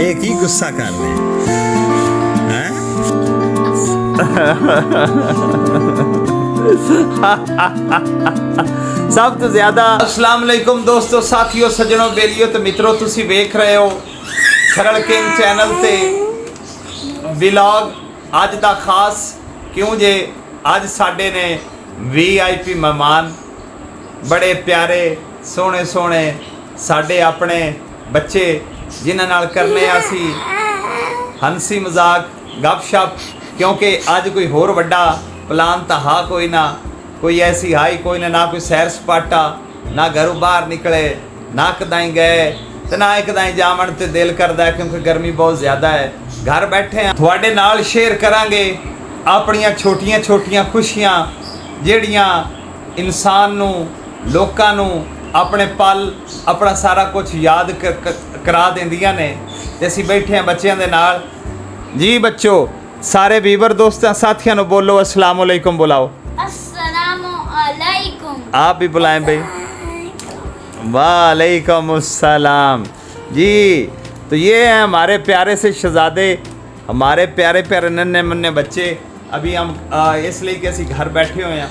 एक ही गुस्सा कर रहे हैं सब तो ज्यादा। अस्सलाम वालेकुम दोस्तों, साथियों, सज्जनों, बेलियों ते मित्रों, तुसी वेख रहे हो खरड़ किंग चैनल ते व्लॉग। अज दा खास क्यों जे अज साडे ने VIP मेहमान, बड़े प्यारे सोहने सोहने साडे अपने बच्चे जिन्हां नाल करने असी हंसी मजाक गपशप, क्योंकि अज कोई होर वड्डा प्लान तो हा कोई ना, कोई ऐसी हाई कोई ना कोई सैर सपाटा, ना घरों बाहर निकले, ना कदाई गए तो ना कदाई जावन ते दिल करता है, क्योंकि गर्मी बहुत ज़्यादा है। घर बैठे हैं थोड़े नाल शेयर करांगे अपनियां छोटियां छोटियां खुशियां जिहड़ियां इंसान नू लोकां नू अपने पल अपना सारा कुछ याद करा देंदियां ने। ते असीं बैठे हैं बच्चों के नाल। जी बच्चों, सारे वीवर दोस्तों साथियों नू बोलो अस्सलाम वालेकुम बुलाओ। अस्सलामुअलैकुम। आप भी बुलाएं भाई। वालेकुम अस्सलाम। जी तो ये हैं हमारे प्यारे से शहजादे, हमारे प्यारे प्यारे नन्हे मुन्ने बच्चे। अभी हम इसलिए कि असीं घर बैठे हुए हैं,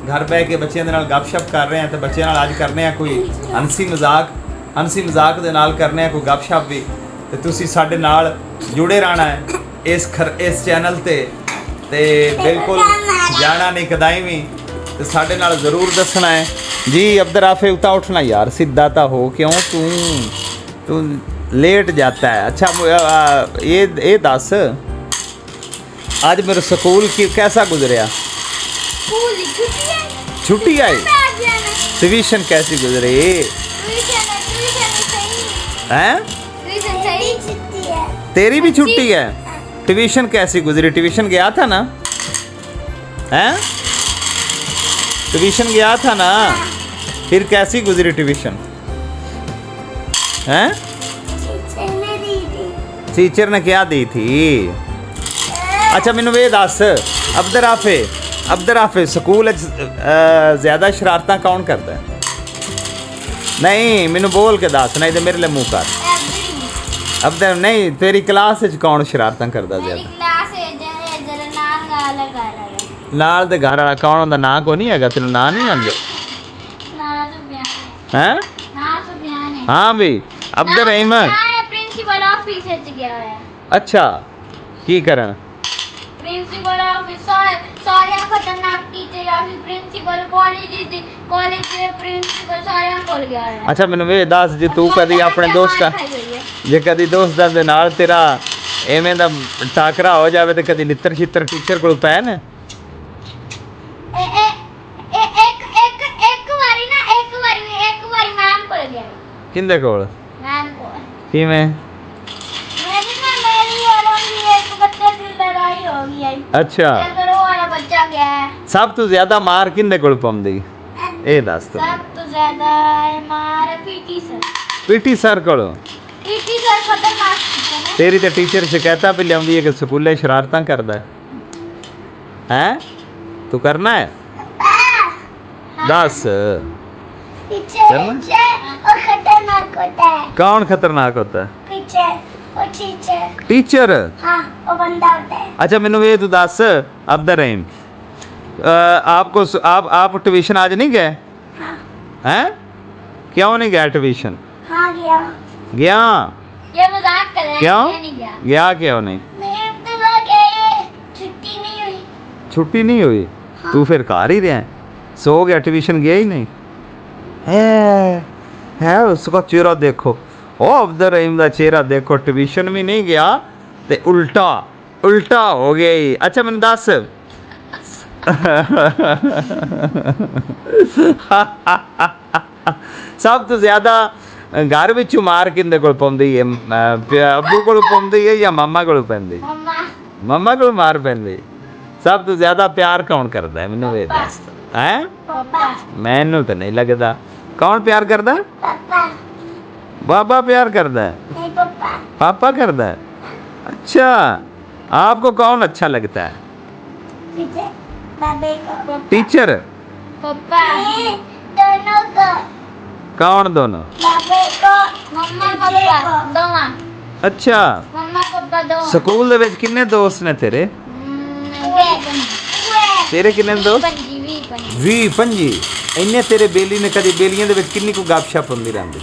घर बह के बच्चों के नाल गपशप कर रहे हैं। तो बच्चों नाल अज करने हैं कोई हंसी मजाक दे नाल करने हैं कोई गपशप भी। तो तुसीं साडे नाल जुड़े रहना है इस चैनल ते बिल्कुल जाना नहीं कदाई भी। तो साडे नाल ज़रूर दसना है। जी अब्दुल राफे उता उठना यार, सीधा ता हो, क्यों तू लेट जाता है। अच्छा ये दस आज मेरे स्कूल की कैसा गुजरिया? छुट्टी आई? ट्यूशन कैसी गुजरी हैं? तेरी भी छुट्टी है? ट्यूशन कैसी गुजरी? ट्यूशन गया था ना? हैं? ट्यूशन गया था ना? फिर कैसी गुजरी ट्यूशन? हैं? टीचर ने क्या दी थी? अच्छा मैनू ये दस अब्दुल राफे स्कूल ज़्यादा शरारतां कौन करता है? नहीं मैनू बोल के दस, नहीं तो मेरे लिए मुँह कर। अब्दुल नहीं, तेरी क्लास कौन शरारतां करता ज़्यादा? नाल दे घर वाला कौन होंदा? ना को नहीं है, तेन ना नहीं आंदे हैं? हाँ भी अब्दुल रहीम प्रिंसिपल ऑफिस गया है। अच्छा की करन? प्रिंसिपल ऑफिस सारे खतरनाक टीचर या फिर प्रिंसिपल कॉलेज के प्रिंसिपल सारे खोल गया है। अच्छा मैनू ये दस जी तू कदी अपने दोस्त जे कदी दोस्त दे नाल तेरा एवें दा टाकरा हो जावे तो कदी लित्र छित्र टीचर कोल पै न? एक मैम कोल गया। किंदे कोल? मैम कोल। किवें? मेरी और एक बच्चे की लड़ाई हो गई है। अच्छा वाला बच्चा गया है। सब तो ज्यादा मार किंदे कोल पौंदी ए दस तो? सब तो ज्यादा मार पीटी सर कोल। पीटी सर खतरनाक टीचर है। तेरी तो टीचर शिकायतां भी लियाउंदी है कि स्कूले शरारतां करदा है? तू करना है? दस खतरनाक होता है। कौन खतरनाक होता है? टीचर। हाँ, वो बंदा होता है। अच्छा मैनू ये तू दस अब्दुल रहीम, आप ट्यूशन आज नहीं गए? हाँ। हैं? क्यों नहीं गया ट्यूशन? हाँ गया। गया? ये मजाक कर रहा है। क्यों? ये नहीं गया। गया क्यों नहीं? छुट्टी नहीं हुई। छुट्टी नहीं हुई? हाँ। तू फिर घर ही रहा, सो गया, ट्यूशन गया ही नहीं है? उसका चेहरा देखो, ओ अब्दुल रहीम का चेहरा देखो, ट्यूशन भी नहीं गया ते उल्टा हो गया ही। अच्छा मैंने दस सब तो ज्यादा घर विच मार किंदे कोल पौंदी है? अब्बू कोल पौंदी है या मामा कोल पैंदी? मामा कोल मार पैंदी। सब तो ज्यादा प्यार कौन करता है मैनू ये दस? हैं? मैनू तो नहीं लगता। कौन प्यार करता? बाबा प्यार करता है? पापा करता है? अच्छा आपको कौन अच्छा लगता है? टीचर? पापा दोनों को। कौन दोनों? बाबे को, मम्मा पापा दोनों। ਅੱਛਾ मम्मा पापा दो ਸਕੂਲ ਦੇ ਵਿੱਚ ਕਿੰਨੇ ਦੋਸਤ ਨੇ ਤੇਰੇ ਤੇਰੇ ਕਿੰਨੇ ਦੋਸਤ पंजी भी पंजी 20 25 ਇੰਨੇ ਤੇਰੇ ਬੇਲੀ ਨੇ ਕਦੇ ਬੇਲੀਆਂ ਦੇ ਵਿੱਚ ਕਿੰਨੀ ਕੁ ਗੱਪਸ਼ਪ ਹੁੰਦੀ ਰਹਿੰਦੀ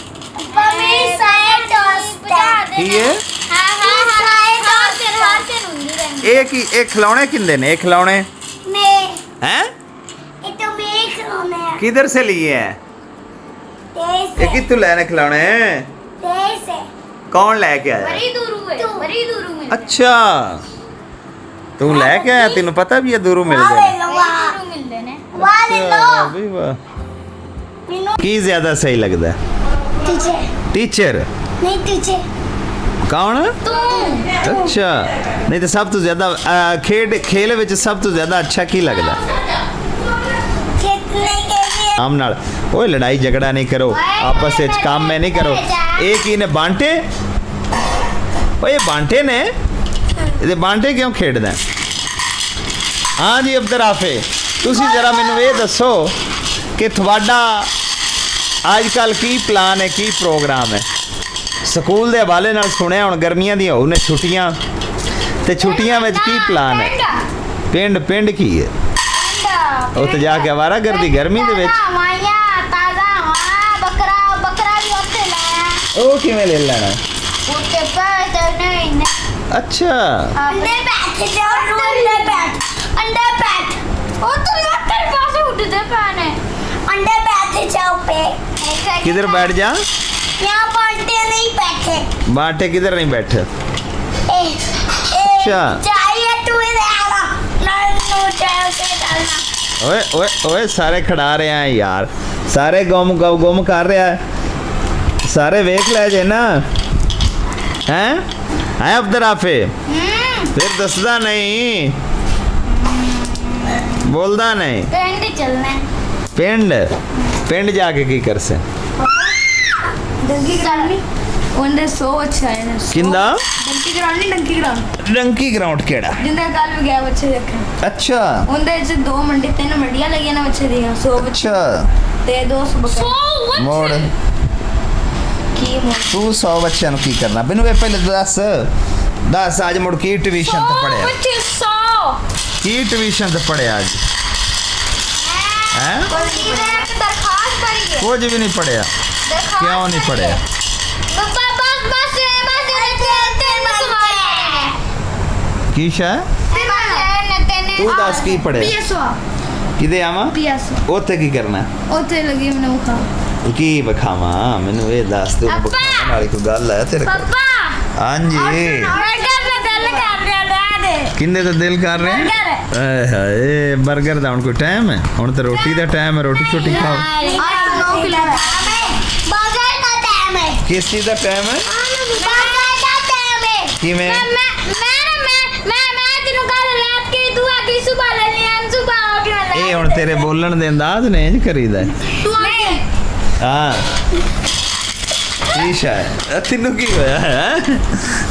मम्मी साइड दोस्त ਕੀ ਹੈ हां हां साइड दोस्त हर से हुंदी रहंदी ਇਹ ਕੀ ਇਹ ਖਿਲੌਣੇ ਕਿੰਦੇ ਨੇ ਇਹ ਖਿਲੌਣੇ मैं हैं ये तो मेरे खिलौने हैं किधर से लिए हैं तेज ये कितु लेने खिलौने तेज है कौन लेके आया बड़ी दूरू है बड़ी दूरू में अच्छा तू लेके आया तेन पता भी है दूरों मिल जाए दूरू मिलदे ने वाह ले लो भाई वाह की ज्यादा सही लगता है तुझे टीचर नहीं तुझे कौन तू अच्छा नहीं तो सब तो ज्यादा खेल विच सब तो ज्यादा अच्छा की लगता खेलने के लिए आम नाल ओए लड़ाई झगड़ा नहीं करो आपस में काम में नहीं करो एक ही ने बांटे ओए ये बांटे ने ਇਹਦੇ ਬਾਂਟੇ ਕਿਉਂ ਖੇਡਦਾ ਹਾਂ ਜੀ ਅਬਦਰ ਆਫੇ ਤੁਸੀਂ ਜਰਾ ਮੈਨੂੰ ਇਹ ਦੱਸੋ ਕਿ ਤੁਹਾਡਾ ਅੱਜ ਕੱਲ ਕੀ ਪਲਾਨ ਹੈ ਕੀ ਪ੍ਰੋਗਰਾਮ ਹੈ ਸਕੂਲ ਦੇ ਹਵਾਲੇ ਨਾਲ ਸੁਣਿਆ ਹੁਣ ਗਰਮੀਆਂ ਦੀਆਂ ਹੋਣ ਨੇ ਛੁੱਟੀਆਂ ਤੇ ਛੁੱਟੀਆਂ ਵਿੱਚ ਕੀ ਪਲਾਨ ਹੈ ਪਿੰਡ ਪਿੰਡ ਕੀ ਹੈ ਉੱਥੇ ਜਾ ਕੇ ਆਵਾਰਾਗਰਦੀ ਗਰਮੀ ਦੇ ਵਿੱਚ बकरा भी होते लाया ਉਹ ਕਿਵੇਂ ਲੈ ਲੈਣਾ उठे पैर नहीं ਅੱਛਾ अंडे बैठ जाओ अंडे बैठ ओ तो तेरे पास उठते पैने अंडे बैठ जाओ पे किधर बैठ जा यहाँ बांटे नहीं बैठे बांटे किधर नहीं बैठे अच्छा चाहिए तू इधर आना नन्नू चाय से डालना ओए ओए ओए सारे खड़ा रहे हैं यार सारे गुम कर रहा है सारे वेख ले जे ना हैं है अब्दुल आफे फिर दसदा नहीं बोलदा नहीं पिंड चलना पिंड पिंड जाके की कर से डंकी करनी ਉਹਦੇ 100 ਅੱਛਾ ਹੈ किंदा ਡੰਕੀ ਗਰਾਉਂਡ ਨਹੀਂ ਡੰਕੀ ਗਰਾਉਂਡ डंकी ग्राउंड केड़ा ਜਿੰਦਾ ਕੱਲ ਵੀ ਗਿਆ ਬੱਚੇ ਦੇਖਣ अच्छा ਉਹਦੇ ਚ 2 ਮੰਡੀ 3 ਮੰਡੀਆਂ ਲੱਗੀਆਂ ਨੇ ਬੱਚੇ ਦੀਆਂ 100 ਬੱਚੇ अच्छा ਤੇ 200 ਬੱਕਰੇ मोड़ ਕੀ ਮੋੜ तू 100 बच्चों की करना बिनु वे पहले दस आज मुड़ की ट्यूशन ते पढ़िया ਬੱਚੇ 100 की ट्यूशन ते पढ़िया आज हैं दरखास्त करी है कुछ भी नहीं पढ़िया क्यों नहीं पढ़िया पापा बस की शा तू दस की पढ़िया पीएसओ किदे आवा पीएसओ ਉੱਥੇ ਕੀ ਕਰਨਾ ਉੱਥੇ ਲੱਗੀ ਮੈਨੂੰ ਮੁਖਾ ਕੀ ਵਿਖਾਵਾਂ ਮੈਨੂੰ ਇਹ ਦੱਸ ਤੂੰ ਪਾਪਾ। ਵਿਖਾਉਣ ਵਾਲੀ ਕੋਈ ਗੱਲ ਹੈ ਤੇਰੇ ਕੋਲ ਪਾਪਾ ਹਾਂਜੀ ਬਰਗਰ ਦਾ ਦਿਲ ਕਰ ਰਿਹਾ ਲੈ ਕਿੰਨੇ ਦਾ ਦਿਲ ਕਰ ਰਹੇ ਬਰਗਰ। ਆਏ ਹਾਏ 버ਗਰ ਦਾ ਹੁਣ ਕੋਈ ਟਾਈਮ ਹੈ ਹੁਣ ਤਾਂ ਰੋਟੀ ਦਾ ਟਾਈਮ ਹੈ ਰੋਟੀ ਛੋਟੀ ਖਾਓ बर्गर का टाइम है ਕਿਸ ਚੀਜ਼ ਦਾ ਟਾਈਮ ਹੈ बर्गर का टाइम है ਕਿਵੇਂ मैं तेनू कल रात के तू आके सुबह ले लिया सुबह उठ के ਇਹ ਹੁਣ ਤੇਰੇ ਬੋਲਣ ਦੇ ਅੰਦਾਜ਼ ਨੇ ਇੰਜ ਕਰੀਦਾ ਹੈ। तू आके ਹਾਂ ਕੀ ਸ਼ਾਇਦ ਤੈਨੂੰ ਕੀ ਹੋਇਆ ਹੈ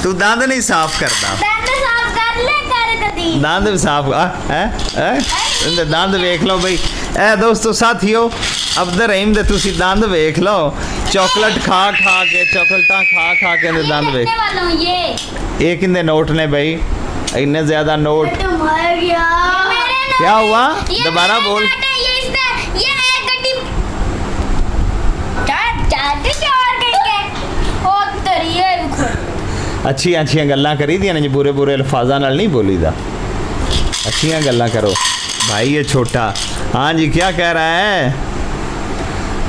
ਤੂੰ ਦੰਦ ਨਹੀਂ ਸਾਫ਼ ਕਰਦਾ दंद साफ कर ले कर कदी ਦੰਦ ਵੀ ਸਾਫ਼ ਹੈ ਇਹਦੇ ਦੰਦ ਵੇਖ ਲਓ ਬਈ ਇਹ ਦੋਸਤੋ ਸਾਥੀਓ ਅਬਦਰ ਰਹੀਮ ਦੇ ਤੁਸੀਂ ਦੰਦ ਵੇਖ ਲਓ ਚਾਕਲੇਟ ਖਾ ਖਾ ਕੇ ਚਾਕਲੇਟਾਂ ਖਾ ਖਾ ਕੇ ਇਹਦੇ ਦੰਦ ਵੇਖ वाला हूं ये ਇਹ ਕਿੰਨੇ ਨੋਟ ਨੇ ਬਈ ਇੰਨੇ ਜ਼ਿਆਦਾ ਨੋਟ तो मर गया क्या हुआ दोबारा बोल ये इसने ये एक गड्डी चाटे चार करके ओ तरिए ਅੱਛੀਆਂ ਅੱਛੀਆਂ ਗੱਲਾਂ ਕਰੀਦੀਆਂ ਨੇ ਜੀ ਬੁਰੇ ਬੁਰੇ ਅਲਫਾਜ਼ਾਂ ਨਾਲ ਨਹੀਂ ਬੋਲੀਦਾ ਅੱਛੀਆਂ ਗੱਲਾਂ ਕਰੋ भाई ये छोटा हाँ जी क्या कह रहा है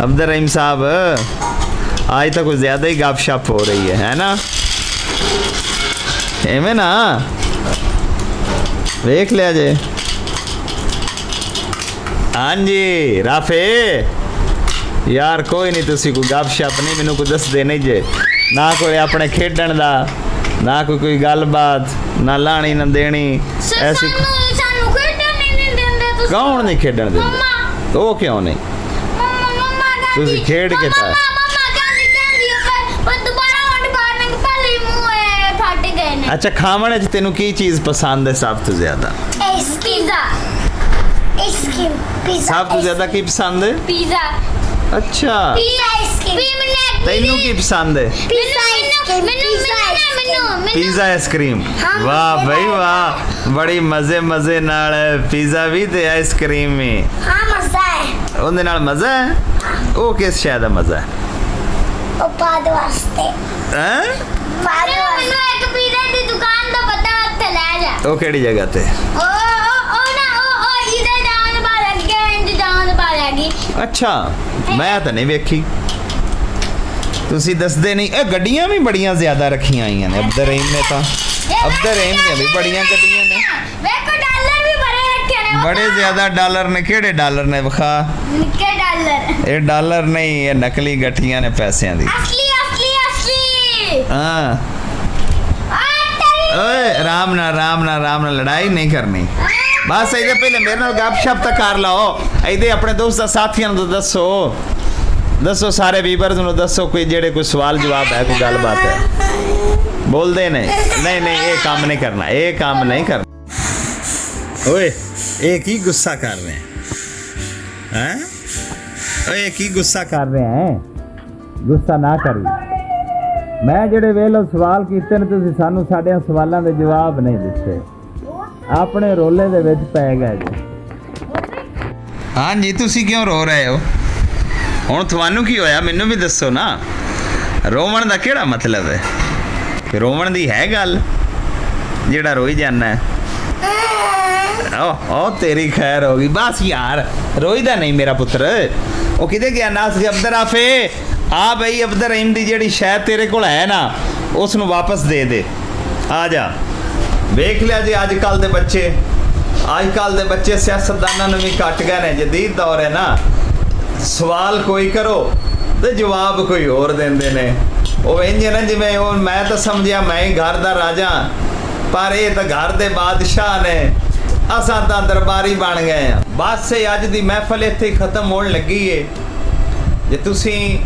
अब्दुल रहीम साहब आज तो कुछ ज़्यादा ही गपशप हो रही है ना एवें ना देख लिया जे हाँ जी राफे यार कोई नहीं तुसी कोई गपशप नहीं मैनू कोई दस दे नहीं जे ना कोई अपने खेडण दा ना कोई गलबात ना लानी ना देनी ऐसी सानू खेडण नहीं देंदे तुसी कौन नहीं खेडण दिंदे मम्मा वो क्यों नहीं मम्मा तुसी खेड के था मम्मा कहंदी पर दोबारा उठ करने के पहले ही मुंह फट गए ने अच्छा खावण च तेनू की चीज पसंद है सब तो ज्यादा पिज़्ज़ा आइसक्रीम पिज़्ज़ा सब तो ज्यादा की पसंद है पिज़्ज़ा अच्छा पिज़्ज़ा आइसक्रीम तेनू की पसंद है पिज़्ज़ा ਪੀਜ਼ਾ ਆਈਸਕ੍ਰੀਮ ਵਾਹ ਬਈ ਵਾਹ ਬੜੀ ਮਜ਼ੇ ਨਾਲ ਪੀਜ਼ਾ ਵੀ ਤੇ ਆਈਸਕ੍ਰੀਮ ਵੀ ਹਾਂ ਮਜ਼ਾ ਹੈ ਉਹਦੇ ਨਾਲ ਮਜ਼ਾ ਹੈ ਉਹ ਕਿਸ ਸ਼ੈ ਦਾ ਮਜ਼ਾ ਹੈ ਉਹ ਬਾਦ ਵਾਸਤੇ ਹੈ ਬਾਦ ਮੈਨੂੰ ਇੱਕ ਪੀਜ਼ਾ ਦੀ ਦੁਕਾਨ ਦਾ ਪਤਾ ਉੱਥੇ ਲੈ ਜਾ ਉਹ ਕਿਹੜੀ ਜਗ੍ਹਾ ਤੇ ਉਹ ਇਹਦੇ ਜਾਣ ਬਾਹਰ ਅੱਗੇ ਇੰਜ ਜਾਣ ਬਾਹਰ ਹੈਗੀ ਅੱਛਾ ਮੈਂ ਤਾਂ ਨਹੀਂ ਵੇਖੀ ਤੁਸੀਂ ਦੱਸਦੇ ਨਹੀਂ ਇਹ ਗੱਡੀਆਂ ਵੀ ਬੜੀਆਂ ਜ਼ਿਆਦਾ ਰੱਖੀਆਂ ਆਈਆਂ ਨੇ ਅਬਦਰ ਰਹੀਮ ਨੇ ਤਾਂ ਅਬਦਰ ਰਹੀਮ ਦੀਆਂ ਵੀ ਬੜੀਆਂ ਗੱਡੀਆਂ ਨੇ ਵੇਖੋ ਡਾਲਰ ਵੀ ਬੜੇ ਰੱਖੇ ਨੇ ਬੜੇ ਜ਼ਿਆਦਾ ਡਾਲਰ ਨੇ ਕਿਹੜੇ ਡਾਲਰ ਨੇ ਵਿਖਾ ਨਿੱਕੇ ਡਾਲਰ ਇਹ ਡਾਲਰ ਨਹੀਂ ਇਹ ਨਕਲੀ ਗੱਠੀਆਂ ਨੇ ਪੈਸਿਆਂ ਦੀ ਅਸਲੀ ਹਾਂ ਓਏ ਆਰਾਮ ਨਾਲ ਲੜਾਈ ਨਹੀਂ ਕਰਨੀ ਬਸ ਇਹਦੇ ਪਹਿਲੇ ਮੇਰੇ ਨਾਲ ਗੱਪਸ਼ਪ ਤਾਂ ਕਰ ਲਓ ਇਹਦੇ ਆਪਣੇ ਦੋਸਤਾਂ ਸਾਥੀਆਂ ਨੂੰ ਦੱਸੋ ਸਾਰੇ ਵੀਵਰਸ ਨੂੰ ਦੱਸੋ ਕੋਈ ਜਿਹੜੇ ਕੋਈ ਸਵਾਲ ਜਵਾਬ ਹੈ ਕੋਈ ਗੱਲਬਾਤ ਹੈ ਬੋਲਦੇ ਨੇ ਨਹੀਂ ਇਹ ਕੰਮ ਨਹੀਂ ਕਰਨਾ ਓਏ ਇਹ ਕੀ ਗੁੱਸਾ ਕਰ ਰਹੇ ਹੈ ਓਏ ਕੀ ਗੁੱਸਾ ਕਰ ਰਹੇ ਹੈ ਗੁੱਸਾ ਨਾ ਕਰੀ ਮੈਂ ਜਿਹੜੇ ਵੇਲੇ ਸਵਾਲ ਕੀਤੇ ਨੇ ਤੁਸੀਂ ਸਾਨੂੰ ਸਾਡੇ ਸਵਾਲਾਂ ਦੇ ਜਵਾਬ ਨਹੀਂ ਦਿੱਤੇ ਆਪਣੇ ਰੋਲੇ ਦੇ ਵਿੱਚ ਪੈ ਗਏ ਜੀ ਹਾਂਜੀ ਤੁਸੀਂ ਕਿਉਂ ਰੋ ਰਹੇ ਹੋ ਹੁਣ ਤੁਹਾਨੂੰ ਕੀ ਹੋਇਆ ਮੈਨੂੰ ਵੀ ਦੱਸੋ ਨਾ ਰੋਵਣ ਦਾ ਕਿਹੜਾ ਮਤਲਬ ਹੈ ਕਿ ਰੋਵਣ ਦੀ ਹੈ ਗੱਲ ਜਿਹੜਾ ਰੋਈ ਜਾਂਦਾ ਹੈ ਉਹ ਤੇਰੀ ਖੈਰ ਹੋ ਗਈ ਬਸ ਯਾਰ ਰੋਈਦਾ ਨਹੀਂ ਮੇਰਾ ਪੁੱਤਰ ਉਹ ਕਿਤੇ ਗਿਆ ਨਾਸ ਕੇ ਅਬਦਰ ਆਫੇ ਆ ਬਈ ਅਬਦਰ ਰਹੀਮ ਦੀ ਜਿਹੜੀ ਸ਼ਾਇਦ ਤੇਰੇ ਕੋਲ ਹੈ ਨਾ ਉਸ ਨੂੰ ਵਾਪਸ ਦੇ ਆ ਜਾ ਵੇਖ ਲਿਆ ਜੀ ਅੱਜ ਕੱਲ ਦੇ ਬੱਚੇ ਸਿਆਸਤਦਾਨਾਂ ਨੂੰ ਵੀ ਘੱਟ ਗਏ ਨੇ ਜਦੀਦ ਦੌਰ ਹੈ ਨਾ ਸਵਾਲ ਕੋਈ ਕਰੋ ਤੇ ਜਵਾਬ ਕੋਈ ਹੋਰ ਦਿੰਦੇ ਨੇ ਉਹ ਇੰਜ ਨਾ ਜਿਵੇਂ ਉਹ ਮੈਂ ਤਾਂ ਸਮਝਿਆ ਮੈਂ ਹੀ ਘਰ ਦਾ ਰਾਜਾ ਪਰ ਇਹ ਤਾਂ ਘਰ ਦੇ ਬਾਦਸ਼ਾਹ ਨੇ ਅਸਾਂ ਤਾਂ ਦਰਬਾਰੀ ਬਣ ਗਏ ਆ ਬਸ ਅੱਜ ਦੀ ਮਹਿਫਲ ਇੱਥੇ ਖਤਮ ਹੋਣ ਲੱਗੀ ਏ ਜੇ ਤੁਸੀਂ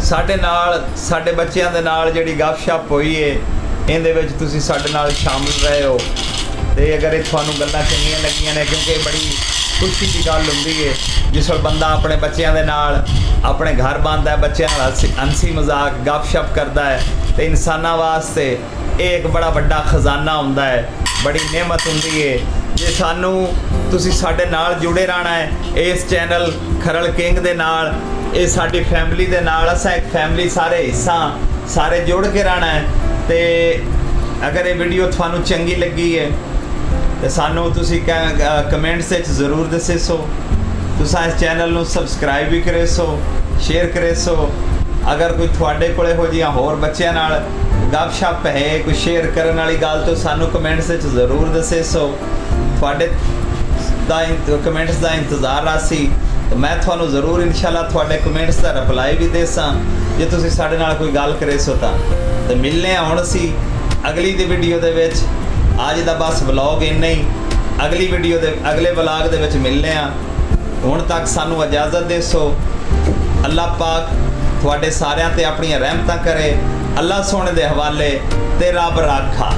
ਸਾਡੇ ਬੱਚਿਆਂ ਦੇ ਨਾਲ ਜਿਹੜੀ ਗੱਪਸ਼ਪ ਹੋਈ ਏ ਇਹਦੇ ਵਿੱਚ ਤੁਸੀਂ ਸਾਡੇ ਨਾਲ ਸ਼ਾਮਿਲ ਰਹੇ ਹੋ ਤੇ ਅਗਰ ਇਹ ਤੁਹਾਨੂੰ ਗੱਲਾਂ ਚੰਗੀਆਂ ਲੱਗੀਆਂ ਨੇ ਕਿਉਂਕਿ ਇਹ ਬੜੀ ਖੁਸ਼ੀ ਦੀ ਗੱਲ ਹੁੰਦੀ ਏ ਜਿਸ ਵੇਲੇ ਬੰਦਾ ਆਪਣੇ ਬੱਚਿਆਂ ਦੇ ਨਾਲ ਆਪਣੇ ਘਰ ਬੰਦਾ ਹੈ ਬੱਚਿਆਂ ਨਾਲ ਹੰਸੀ ਮਜ਼ਾਕ ਗੱਪਸ਼ਪ ਕਰਦਾ ਹੈ ਤੇ ਇਨਸਾਨਾਂ ਵਾਸਤੇ ਇਹ ਇੱਕ ਬੜਾ ਵੱਡਾ ਖਜ਼ਾਨਾ ਹੁੰਦਾ ਹੈ ਬੜੀ ਨਿਮਤ ਹੁੰਦੀ ਏ ਜੇ ਤੁਸੀਂ ਸਾਡੇ ਨਾਲ ਜੁੜੇ ਰਹਿਣਾ ਹੈ ਇਸ ਚੈਨਲ ਖਰਲ ਕਿੰਗ ਦੇ ਨਾਲ ਇਹ ਸਾਡੀ ਫੈਮਿਲੀ ਦੇ ਨਾਲ ਅਸਾਂ ਇੱਕ ਫੈਮਿਲੀ ਸਾਰੇ ਜੁੜ ਕੇ ਰਹਿਣਾ ਹੈ ਤੇ ਅਗਰ ਇਹ ਵੀਡੀਓ ਤੁਹਾਨੂੰ ਚੰਗੀ ਲੱਗੀ ਹੈ ਤੇ ਸਾਨੂੰ ਤੁਸੀਂ ਕਮੈਂਟਸ ਵਿੱਚ ਜ਼ਰੂਰ ਦੱਸੋ ਤੁਸੀਂ ਇਸ ਚੈਨਲ ਨੂੰ ਸਬਸਕ੍ਰਾਈਬ ਵੀ ਕਰੇ ਸੋ ਸ਼ੇਅਰ ਕਰੇ ਸੋ ਅਗਰ ਕੋਈ ਤੁਹਾਡੇ ਕੋਲੇ ਹੋ ਜੀਆਂ ਹੋਰ ਬੱਚਿਆਂ ਨਾਲ ਗੱਪਸ਼ਪ ਹੈ ਕੋਈ ਸ਼ੇਅਰ ਕਰਨ ਵਾਲੀ ਗੱਲ ਤਾਂ ਸਾਨੂੰ ਕਮੈਂਟਸ ਵਿੱਚ ਜ਼ਰੂਰ ਦੱਸੇ ਸੋ ਤੁਹਾਡੇ ਕਮੈਂਟਸ ਦਾ ਇੰਤਜ਼ਾਰ ਰਾਸੀ ਤੇ ਮੈਂ ਤੁਹਾਨੂੰ ਜ਼ਰੂਰ ਇਨਸ਼ਾਅੱਲਾ ਤੁਹਾਡੇ ਕਮੈਂਟਸ ਦਾ ਰਿਪਲਾਈ ਵੀ ਦੇਸਾਂ ਜੇ ਤੁਸੀਂ ਸਾਡੇ ਨਾਲ ਕੋਈ ਗੱਲ ਕਰੇ ਸੋ ਤਾਂ ਤੇ ਮਿਲਨੇ ਆ ਹੁਣ ਅਸੀਂ ਅਗਲੀ ਦੀ ਵੀਡੀਓ ਦੇ ਵਿੱਚ ਅੱਜ ਦਾ ਬਸ ਵਲੌਗ ਇੰਨਾ ਹੀ ਅਗਲੇ ਵਲੌਗ ਦੇ ਵਿੱਚ ਮਿਲਨੇ ਆ ਹੁਣ ਤੱਕ ਸਾਨੂੰ ਇਜਾਜ਼ਤ ਦੇਸੋ ਅੱਲਾਹ ਪਾਕ ਤੁਹਾਡੇ ਸਾਰਿਆਂ ਤੇ ਆਪਣੀਆਂ ਰਹਿਮਤਾਂ ਕਰੇ ਅੱਲਾਹ ਸੋਹਣੇ ਦੇ ਹਵਾਲੇ ਤੇ ਰੱਬ ਰਾਖਾ